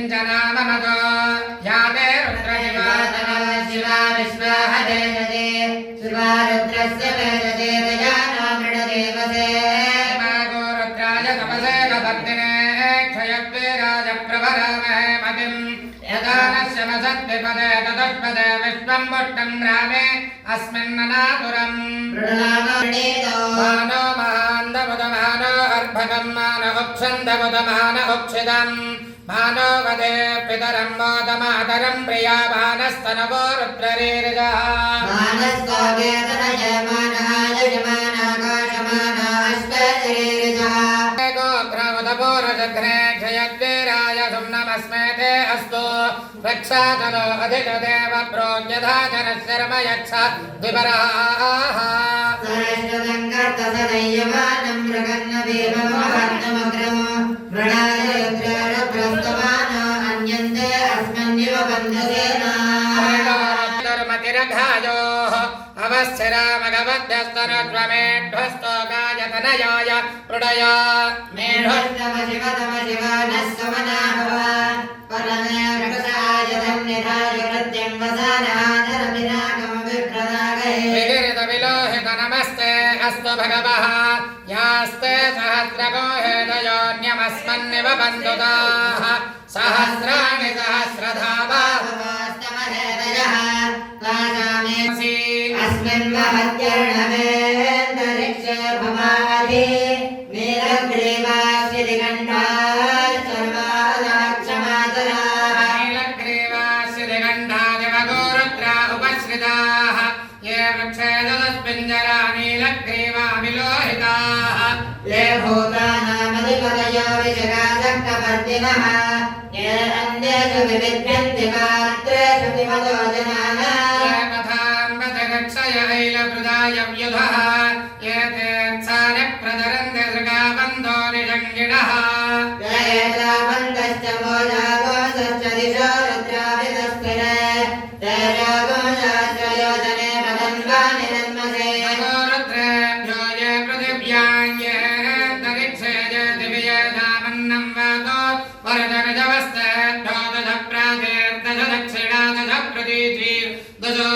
सिञ्चनाममतो याते रुद्रशिवातनो शिवा विश्वाहते जते शिवा रुद्रस्य वेदते दयानो मृडदेवसे मागो रुद्राय तपसे कपर्दिने क्षयद्वीराय प्रभरामहे मतिम् यदा नस्य मसद्विपदे तदुष्पदे विश्वं पुष्टं रामे अस्मिन्ननातुरम् मानो महान्दमुदमानो अर्भकं मानो उक्षन्दमुदमानो उक्षिदम् मानो वदे पितरं मोदमातरं प्रिया मानस्तनवो रुद्ररीर्जः गोघ्रमुदपूरजघ्ने क्षयद्वीराय सुम्नमस्मेते अस्तु रक्षातनो अधिकदेव प्रोज्यधा जनशर्म यच्छ द्विपराः सरष्टदङ्गर्तसदय्यमानं मृगन्नवीममहर्तमग्रमो मृणाय रुद्ररुद्रस्तमानो अन्यन्ते अस्मन्निव बन्धसेना मतिरघायोः अवस्थिरामगवद्यस्तनत्वमेढ्वस्तो गायतनयाय मृडय मेढोस्तव शिवतम शिवानः समनाभव परमे रक्षायतं निधाय प्रत्यं वसानादरविनागमविप्रदागहे विगिरितविलोहित नमस्ते अस्तु भगवः यास्ते सहस्रगो हेदयोन्यमस्मन्निव बन्धुताः सहस्राणि सहस्रधावास्तमहेदयः लाजामेसि अस्मिन् महत्यर्णवेन्दरिक्षे भवादि नीलग्रीवाश्रिगण्ठाः सर्वादाक्षमातराः नीलग्रीवाश्रिगण्ठा देवगो रुद्रा उपश्रिताः ये वृक्षे तदस्पिञ्जरा नीलग्रीवाविलोहिताः ये भूतानामधिपतयो विजगादक्कवर्तिनः ये अन्येषु विविध्यन्ति पात्रेषु विमतो जनानाः ये पथाम्बतगक्षय ऐलप्रदायव्युधः ये तीर्थानः प्रदरन्ति दृगाबन्धो निजङ्गिणः ये एतावन्तश्च मोजागोसश्च दिशो रुद्राभितस्थिरे तेजोगोशाश्च योजने पतन्वानि नन्मसे रुद्रेभ्यो ये पृथिव्यां ये दरिक्षे ये दिव्ये धामन्नं वातो वरदनजवस्तेभ्यो दश प्राचीर्दश दक्षिणा दश प्रतीचीर्दशो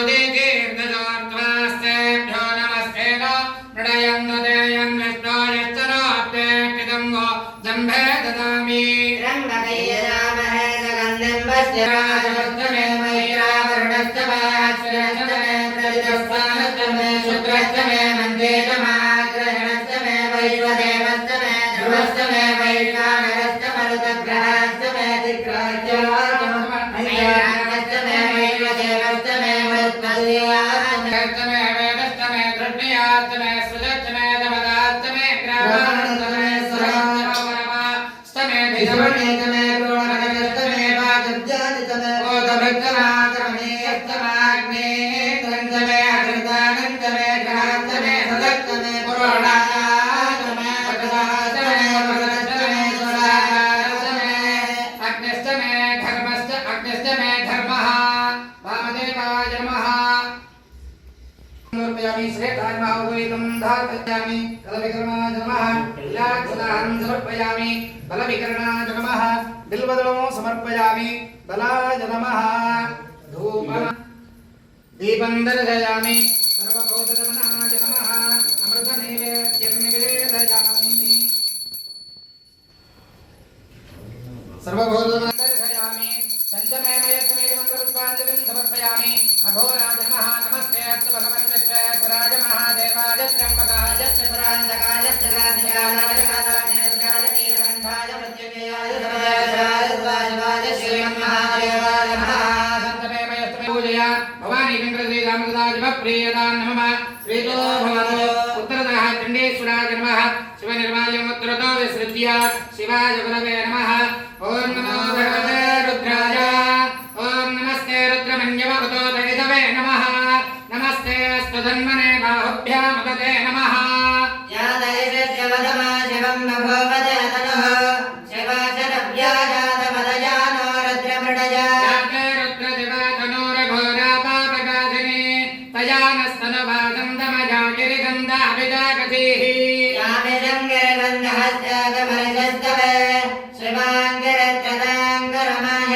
दीर्घदशोर्ध्वास्तेभ्यो नमस्ते नो मृडयन् देयन् विष्णो यश्चरोऽप्येष्टितं वो जम्भे ददामि रङ्गकैयजामहे सगन्धिं पश्यराजवश्च मे मयिरावरुणश्च वाश्रयश्च मे प्रदितस्थानश्च मे शुक्रश्च मे मन्देश माग्रहणश्च मे वैश्वदेवश्च मे ध्रुवश्च मे वैश्वानरश्च मरुतग्रहश्च मे दिग्रहश्च मय्यानश्च मे वैश्वदेवश्च मे मरुत्मल्ल्याश्च मे वेदश्च मे दृढ्याश्च मे सृजश्च मे दमदाश्च मे ग्रामाश्च मे स्वराश्च वरमाश्च मे धिजवणेश्च मे क्रोणगजश्च मे वाजब्जाश्च मे ओदभृश्च मातरमेयश्च माग्नेयश्च मे अकृतानश्च मे ग्रहाश्च मे सदश्च मे पुरोणाश्च मे पटदाश्च मे वरदश्च मे स्वराश्च मे अग्निश्च मे धर्मश्च अग्निश्च मे धर्मः वामदेवाय नमः समर्पयामि श्रेष्ठाय महाभूतं धारयामि कलविकर्णाय नमः लीलाक्षदानं समर्पयामि बलविकर्णाय नमः बिल्वदलं समर्पयामि बलाय नमः धूपं दीपं दर्शयामि सर्वभूतगमनाय नमः अमृतनैवेद्यं निवेदयामि सर्वभूतगमनाय दर्शयामि संजमे मयस्मे मंगलपुष्पांजलिं समर्पयामि अघोराय नमः नमस्ते अस्तु भगवन् विश्वेश्वराय महादेवाय त्र्यंबकाय त्रिपुरान्तकाय त्रिराजकाय कालाग्निरुद्राय नीलकण्ठाय मृत्युंजयाय सर्वेश्वराय शिवाय श्रीमन्महादेवाय नमः संजमे मयस्मे पूजया भवानी वेङ्कटश्रीरामदाय प्रियदां नमः श्रीतो भवतो उत्तरतः चण्डेश्वराय नमः शिवनिर्माल्यमुत्तरतो विसृज्य शिवाय गुरवे नमः ओम नमो भगवते रुद्राय ओम नमस्ते रुद्रमन्यवतो दरितवे नमः नमस्ते स्तुधन्मने बाहुभ्यां उदते नमः या दैवस्य वदमा शिवं नभोवते ततः शिवाशरभ्याजातमदयानो रुद्रमृडया याते रुद्रदिवातनोरघोरापापकाशिनी तयानस्तनवागन्धमजागिरिगन्धाभिजागतिः यामिरङ्गिरिगन्धहस्तागमर्जस्तवे शिवाङ्गिरच्छदाङ्गरमाय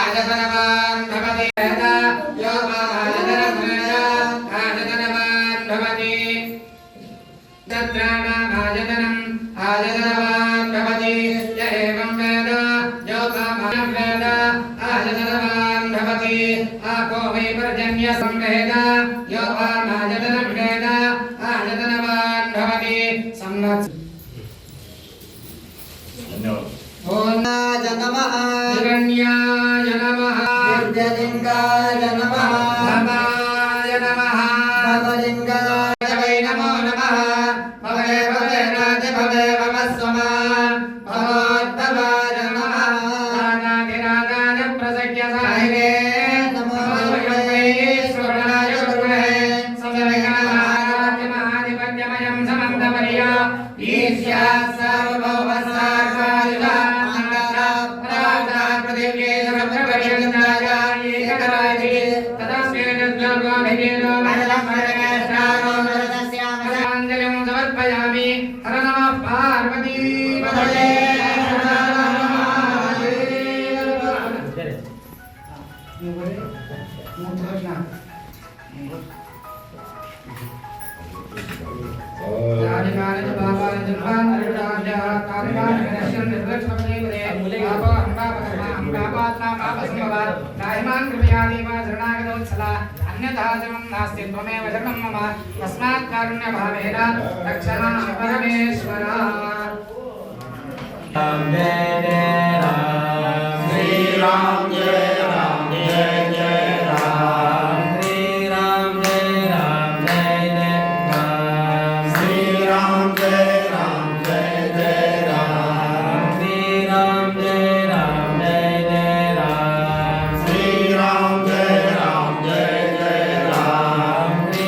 आजतनवान् भवति यो आजतनं वेद आजतनवान् भवति तत्राणामाजतनम् आजतनवान् भवति य एवं वेद यो आजतनं वेद आजतनवान् भवति आपो वै पर्जन्यं वेद यो आजतनं वेद आजतनवान् भवति संवत्सरं ओनाय नमः हिरण्याय नमः दीर्घलिंगाय नमः भवाय नमः भवलिंगाय वै नमो नमः भवे भवे राज भवे भवस्वमा भवोद्भवाय नमः रागाधिरागाय प्रसज्ञ साहिरे नमो ईश्वराय गुरुवे समवेगणाय महाधिपत्यमयं समन्तपर्या ईश्या सार्वभौमसार्वायुधा समर्पयामि हर नमः पार्वती पतये त्वमेव शरणं मम तस्मात् कारुण्यभावेन रक्ष मां परमेश्वर राम जय राम श्री राम जय राम जय जय राम श्री राम जय राम जय जय राम श्री राम जय राम जय जय राम श्री राम जय राम जय जय राम श्री राम जय राम जय जय राम श्री राम जय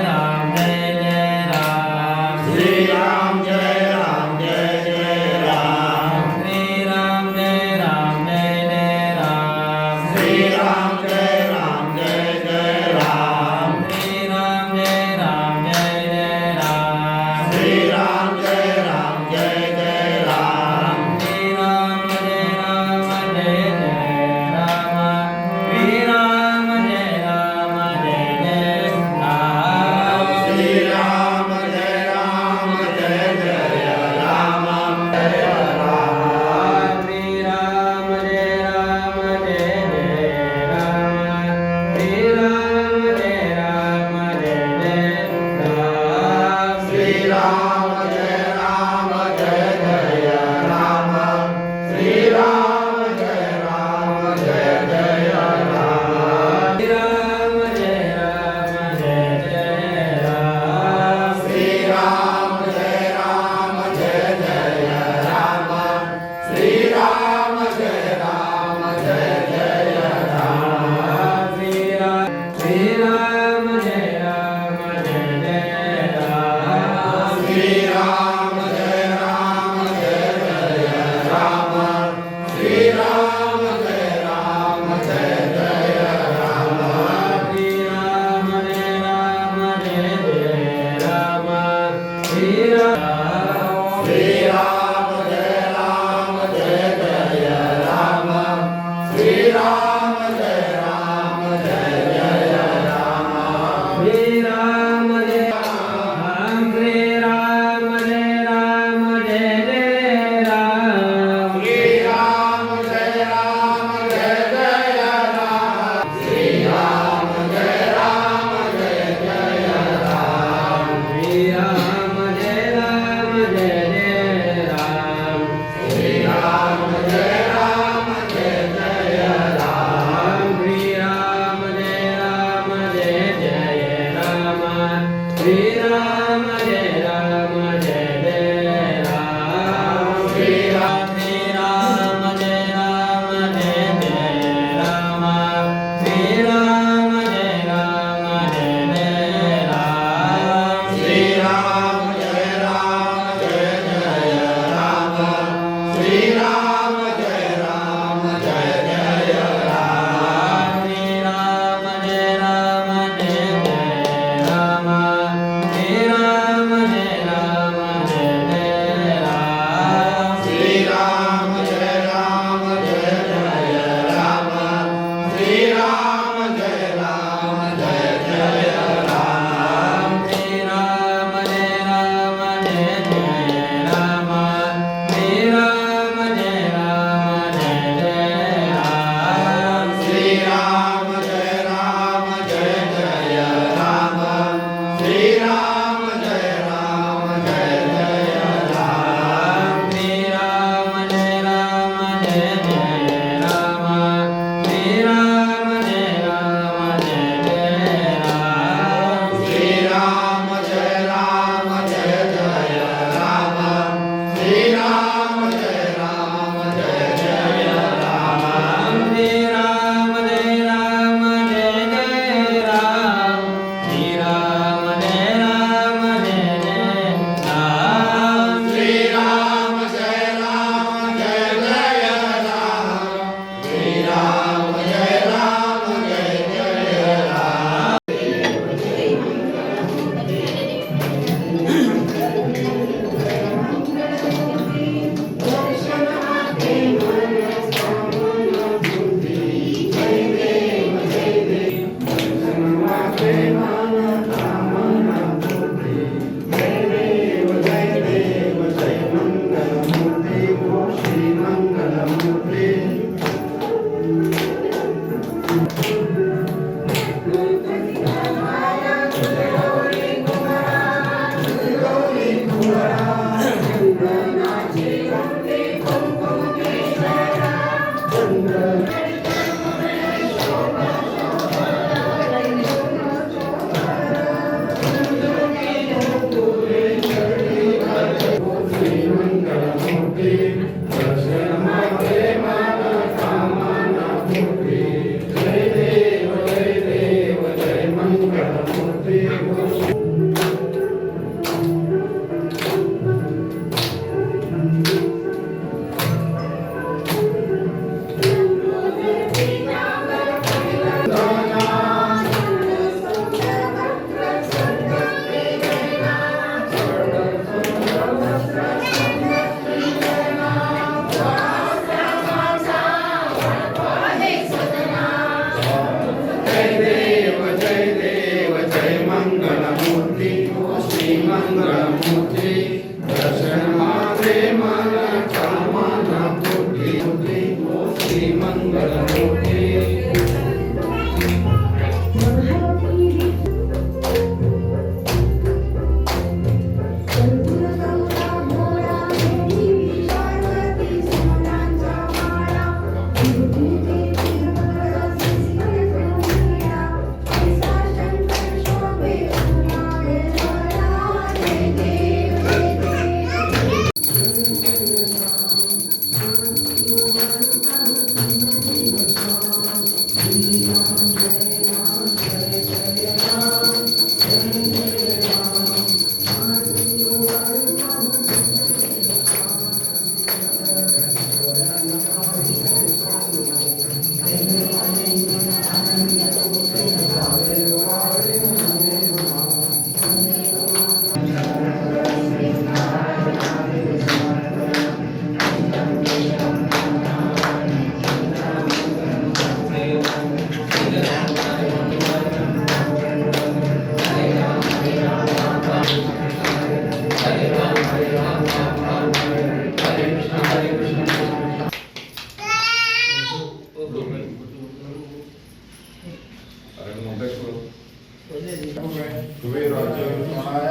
राम जय जय राम श्री राम जय राम जय जय राम श्री राम जय राम जय जय राम श्री राम जय राम जय जय राम श्री राम जय राम जय जय राम श्री राम जय राम जय जय राम श्री राम जय राम जय जय राम श्री राम जय राम जय जय राम श्री राम जय राम जय जय राम जय राम श्री राम जय राम जय जय राम श्री राम जय राम जय जय राम श्री राम जय राम जय जय राम श्री राम जय राम जय जय राम श्री राम जय राम जय जय राम श्री राम जय राम जय जय राम श्री राम जय राम जय जय राम श्री राम जय राम जय जय राम श्री राम जय राम जय जय राम श्री राम जय राम जय जय राम श्री राम जय राम जय जय राम श्री राम जय राम जय जय राम श्री राम जय राम जय जय राम श्री राम जय राम श्री राम जय राम जय जय राम श्री राम जय राम जय जय राम श्री राम जय राम जय जय राम श्री राम जय राम जय जय राम श्री राम जय राम जय जय राम श्री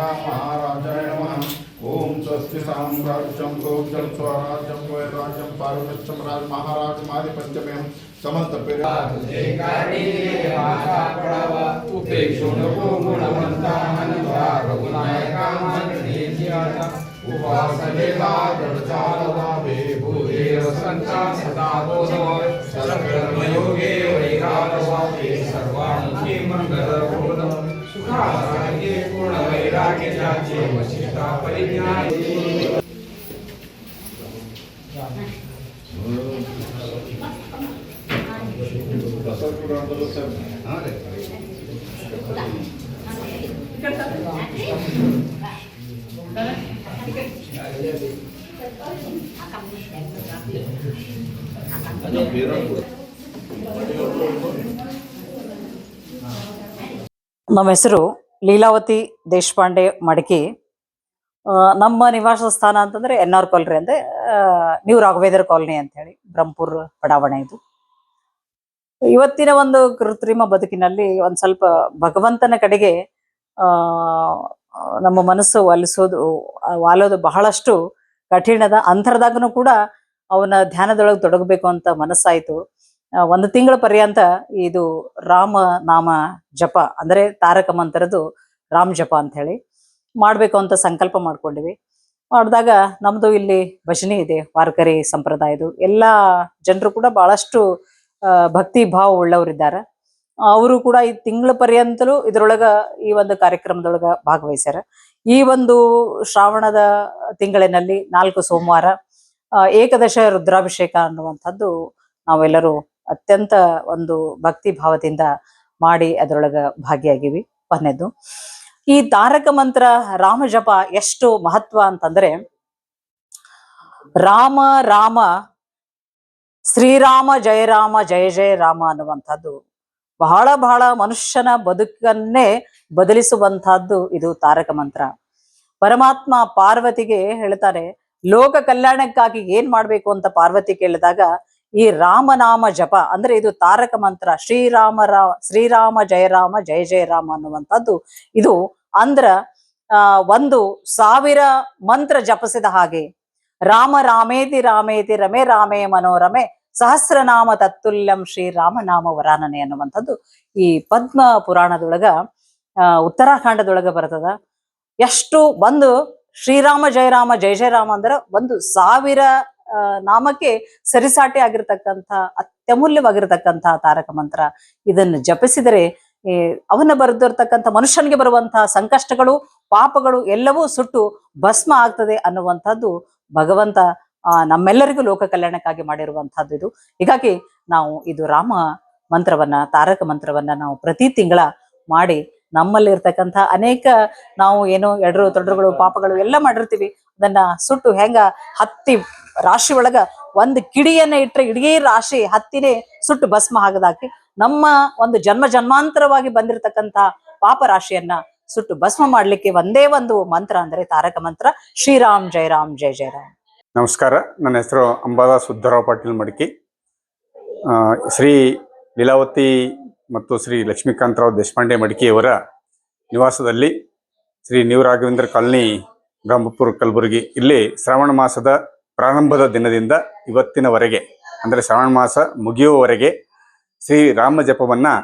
महाराजाय नमः। ओम स्वस्ति साम्राज्यं गोप्यं स्वराज्यं वैराज्यं पारमेश्वरं राज महाराज माधिपत्यमें समस्त उपासनेला दृढचालवाभे भूदेव सन्ता सदा बोधो सर्वकर्मयोगे वैरागवाभे सर्वाणि मंगलबोधो सुखासाये पूर्ण वैराग्य जाचे वशिष्ठा परिज्ञाने ನಮ್ಮ ಹೆಸರು ಲೀಲಾವತಿ ದೇಶಪಾಂಡೆ ಮಡಕಿ. ನಮ್ಮ ನಿವಾಸ ಸ್ಥಾನ ಅಂತಂದ್ರೆ NR ಕಾಲೋನಿ ಅಂದ್ರೆ ನ್ಯೂ ರಾಘವೇಂದ್ರ ಕಾಲೋನಿ ಅಂತ ಹೇಳಿ ಬ್ರಹ್ಮಪುರ ಬಡಾವಣೆ ಇದು. ಇವತ್ತಿನ ಒಂದು ಕೃತ್ರಿಮ ಬದುಕಿನಲ್ಲಿ ಒಂದ್ ಸ್ವಲ್ಪ ಭಗವಂತನ ಕಡೆಗೆ ನಮ್ಮ ಮನಸ್ಸು ವಾಲೋದು ಬಹಳಷ್ಟು ಕಠಿಣದ ಅಂತರದಾಗನು ಕೂಡ ಅವನ ಧ್ಯಾನದೊಳಗೆ ತೊಡಗಬೇಕು ಅಂತ ಮನಸ್ಸಾಯ್ತು. ಒಂದು ತಿಂಗಳ ಪರ್ಯಂತ ಇದು ರಾಮ ನಾಮ ಜಪ ಅಂದ್ರೆ ತಾರಕ ಮಂತ್ರದ್ದು ರಾಮ್ ಜಪ ಅಂತ ಹೇಳಿ ಮಾಡ್ಬೇಕು ಅಂತ ಸಂಕಲ್ಪ ಮಾಡ್ಕೊಂಡಿವಿ. ಮಾಡಿದಾಗ ನಮ್ದು ಇಲ್ಲಿ ಭಜನೆ ಇದೆ, ವಾರಕರಿ ಸಂಪ್ರದಾಯದು. ಎಲ್ಲಾ ಜನರು ಕೂಡ ಬಹಳಷ್ಟು ಭಕ್ತಿ ಭಾವ ಉಳ್ಳವರಿದ್ದಾರೆ. ಅವರು ಕೂಡ ಈ ತಿಂಗಳ ಪರ್ಯಂತಲೂ ಇದ್ರೊಳಗ ಈ ಒಂದು ಕಾರ್ಯಕ್ರಮದೊಳಗ ಭಾಗವಹಿಸ್ಯಾರ. ಈ ಒಂದು ಶ್ರಾವಣದ ತಿಂಗಳಿನಲ್ಲಿ 4 ಸೋಮವಾರ ಏಕದಶ ರುದ್ರಾಭಿಷೇಕ ಅನ್ನುವಂಥದ್ದು ನಾವೆಲ್ಲರೂ ಅತ್ಯಂತ ಒಂದು ಭಕ್ತಿ ಭಾವದಿಂದ ಮಾಡಿ ಅದರೊಳಗ ಭಾಗಿಯಾಗಿವಿ. ಕೊನೆಯದು ಈ ತಾರಕ ಮಂತ್ರ ರಾಮ ಜಪ ಎಷ್ಟು ಮಹತ್ವ ಅಂತಂದ್ರೆ, ರಾಮ ರಾಮ ಶ್ರೀರಾಮ ಜಯ ರಾಮ ಜಯ ಜಯ ರಾಮ ಅನ್ನುವಂಥದ್ದು ಬಹಳ ಬಹಳ ಮನುಷ್ಯನ ಬದುಕನ್ನೇ ಬದಲಿಸುವಂತಹದ್ದು ಇದು ತಾರಕ ಮಂತ್ರ. ಪರಮಾತ್ಮ ಪಾರ್ವತಿಗೆ ಹೇಳ್ತಾರೆ, ಲೋಕ ಕಲ್ಯಾಣಕ್ಕಾಗಿ ಏನ್ ಮಾಡ್ಬೇಕು ಅಂತ ಪಾರ್ವತಿ ಕೇಳಿದಾಗ ಈ ರಾಮನಾಮ ಜಪ ಅಂದ್ರೆ ಇದು ತಾರಕ ಮಂತ್ರ. ಶ್ರೀರಾಮ ಜಯ ರಾಮ ಜಯ ಜಯ ರಾಮ ಅನ್ನುವಂಥದ್ದು ಇದು ಅಂದ್ರ 1000 ಮಂತ್ರ ಜಪಿಸಿದ ಹಾಗೆ. ರಾಮ ರಾಮೇತಿ ರಾಮೇತಿ ರಮೆ ರಾಮೇ ಮನೋರಮೆ ಸಹಸ್ರನಾಮ ತತ್ತುಲ್ಯಂ ಶ್ರೀರಾಮನಾಮ ವರಾನನೆ ಅನ್ನುವಂಥದ್ದು ಈ ಪದ್ಮ ಪುರಾಣದೊಳಗ ಉತ್ತರಾಖಂಡದೊಳಗ ಬರ್ತದ. ಎಷ್ಟು ಒಂದು ಶ್ರೀರಾಮ ಜಯರಾಮ ಜಯ ಜಯರಾಮ ಅಂದ್ರೆ 1000 ನಾಮಕ್ಕೆ ಸರಿಸಾಟಿ ಆಗಿರ್ತಕ್ಕಂಥ ಅತ್ಯಮೂಲ್ಯವಾಗಿರ್ತಕ್ಕಂಥ ತಾರಕ ಮಂತ್ರ. ಇದನ್ನು ಜಪಿಸಿದರೆ ಅವನ ಬರೆದಿರ್ತಕ್ಕಂಥ ಮನುಷ್ಯನಿಗೆ ಬರುವಂತಹ ಸಂಕಷ್ಟಗಳು ಪಾಪಗಳು ಎಲ್ಲವೂ ಸುಟ್ಟು ಭಸ್ಮ ಆಗ್ತದೆ ಅನ್ನುವಂಥದ್ದು ಭಗವಂತ ನಮ್ಮೆಲ್ಲರಿಗೂ ಲೋಕ ಕಲ್ಯಾಣಕ್ಕಾಗಿ ಮಾಡಿರುವಂತಹದ್ದು ಇದು. ಹೀಗಾಗಿ ನಾವು ಇದು ರಾಮ ಮಂತ್ರವನ್ನ ತಾರಕ ಮಂತ್ರವನ್ನ ನಾವು ಪ್ರತಿ ತಿಂಗಳ ಮಾಡಿ ನಮ್ಮಲ್ಲಿ ಇರ್ತಕ್ಕಂಥ ಅನೇಕ ನಾವು ಏನೋ ಎಡರು ತೊಡರುಗಳು ಪಾಪಗಳು ಎಲ್ಲ ಮಾಡಿರ್ತೀವಿ, ಅದನ್ನ ಸುಟ್ಟು ಹೆಂಗ ಹತ್ತಿ ರಾಶಿ ಒಳಗ ಒಂದು ಕಿಡಿಯನ್ನ ಇಟ್ಟರೆ ಇಡೀ ರಾಶಿ ಹತ್ತಿನೇ ಸುಟ್ಟು ಭಸ್ಮ ಆಗದಾಕಿ ನಮ್ಮ ಒಂದು ಜನ್ಮಾಂತರವಾಗಿ ಬಂದಿರತಕ್ಕಂಥ ಪಾಪ ರಾಶಿಯನ್ನ ಸುಟ್ಟು ಭಸ್ಮ ಮಾಡ್ಲಿಕ್ಕೆ ಒಂದೇ ಒಂದು ಮಂತ್ರ ಅಂದ್ರೆ ತಾರಕ ಮಂತ್ರ ಶ್ರೀರಾಮ್ ಜಯರಾಮ್ ಜಯ ಜಯರಾಮ್. ನಮಸ್ಕಾರ, ನನ್ನ ಹೆಸರು ಅಂಬಾದಾಸ್ ಉದ್ದರಾವ್ ಪಾಟೀಲ್ ಮಡಿಕಿ. ಶ್ರೀ ಲೀಲಾವತಿ ಮತ್ತು ಶ್ರೀ ಲಕ್ಷ್ಮೀಕಾಂತರಾವ್ ದೇಶಪಾಂಡೆ ಮಡಿಕೆಯವರ ನಿವಾಸದಲ್ಲಿ ಶ್ರೀ ನ್ಯೂ ರಾಘವೇಂದ್ರ ಕಾಲನಿ ಬ್ರಹ್ಮಪುರ ಕಲಬುರಗಿ ಇಲ್ಲಿ ಶ್ರಾವಣ ಮಾಸದ ಪ್ರಾರಂಭದ ದಿನದಿಂದ ಇವತ್ತಿನವರೆಗೆ ಅಂದರೆ ಶ್ರಾವಣ ಮಾಸ ಮುಗಿಯುವವರೆಗೆ ಶ್ರೀರಾಮ ಜಪವನ್ನು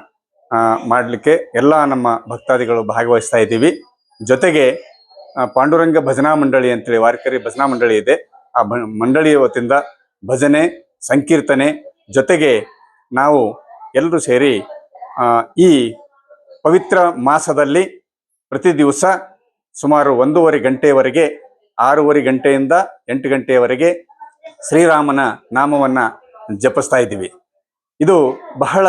ಮಾಡಲಿಕ್ಕೆ ಎಲ್ಲ ನಮ್ಮ ಭಕ್ತಾದಿಗಳು ಭಾಗವಹಿಸ್ತಾ ಇದ್ದೀವಿ. ಜೊತೆಗೆ ಪಾಂಡುರಂಗ ಭಜನಾ ಮಂಡಳಿ ಅಂತೇಳಿ ವಾರಕರಿ ಭಜನಾ ಮಂಡಳಿ ಇದೆ. ಆ ಮಂಡಳಿಯ ವತಿಯಿಂದ ಭಜನೆ ಸಂಕೀರ್ತನೆ ಜೊತೆಗೆ ನಾವು ಎಲ್ಲರೂ ಸೇರಿ ಈ ಪವಿತ್ರ ಮಾಸದಲ್ಲಿ ಪ್ರತಿ ದಿವಸ ಸುಮಾರು 1:30 ಗಂಟೆಯವರೆಗೆ 6:30 ಗಂಟೆಯಿಂದ 8 ಗಂಟೆಯವರೆಗೆ ಶ್ರೀರಾಮನ ನಾಮವನ್ನ ಜಪಿಸ್ತಾ ಇದ್ದೀವಿ. ಇದು ಬಹಳ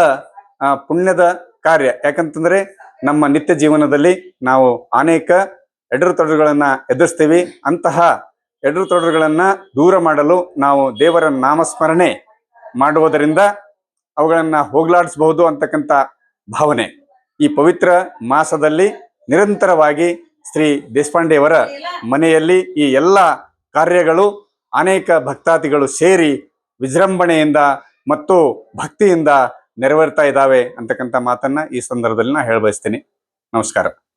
ಪುಣ್ಯದ ಕಾರ್ಯ. ಯಾಕಂತಂದ್ರೆ ನಮ್ಮ ನಿತ್ಯ ಜೀವನದಲ್ಲಿ ನಾವು ಅನೇಕ ಎಡರುತೊಡರುಗಳನ್ನ ಎದುರಿಸ್ತೀವಿ. ಅಂತಹ ಎಡರುತೊಡರುಗಳನ್ನ ದೂರ ಮಾಡಲು ನಾವು ದೇವರ ನಾಮಸ್ಮರಣೆ ಮಾಡುವುದರಿಂದ ಅವುಗಳನ್ನ ಹೋಗ್ಲಾಡಿಸಬಹುದು ಅಂತಕ್ಕಂಥ ಭಾವನೆ. ಈ ಪವಿತ್ರ ಮಾಸದಲ್ಲಿ ನಿರಂತರವಾಗಿ ಶ್ರೀ ದೇಶಪಾಂಡೆಯವರ ಮನೆಯಲ್ಲಿ ಈ ಎಲ್ಲ ಕಾರ್ಯಗಳು ಅನೇಕ ಭಕ್ತಾದಿಗಳು ಸೇರಿ ವಿಜೃಂಭಣೆಯಿಂದ ಮತ್ತು ಭಕ್ತಿಯಿಂದ ನೆರವೇರ್ತಾ ಇದ್ದಾವೆ ಅಂತಕ್ಕಂಥ ಮಾತನ್ನ ಈ ಸಂದರ್ಭದಲ್ಲಿ ನಾನು ಹೇಳಬಯಸ್ತೀನಿ. ನಮಸ್ಕಾರ.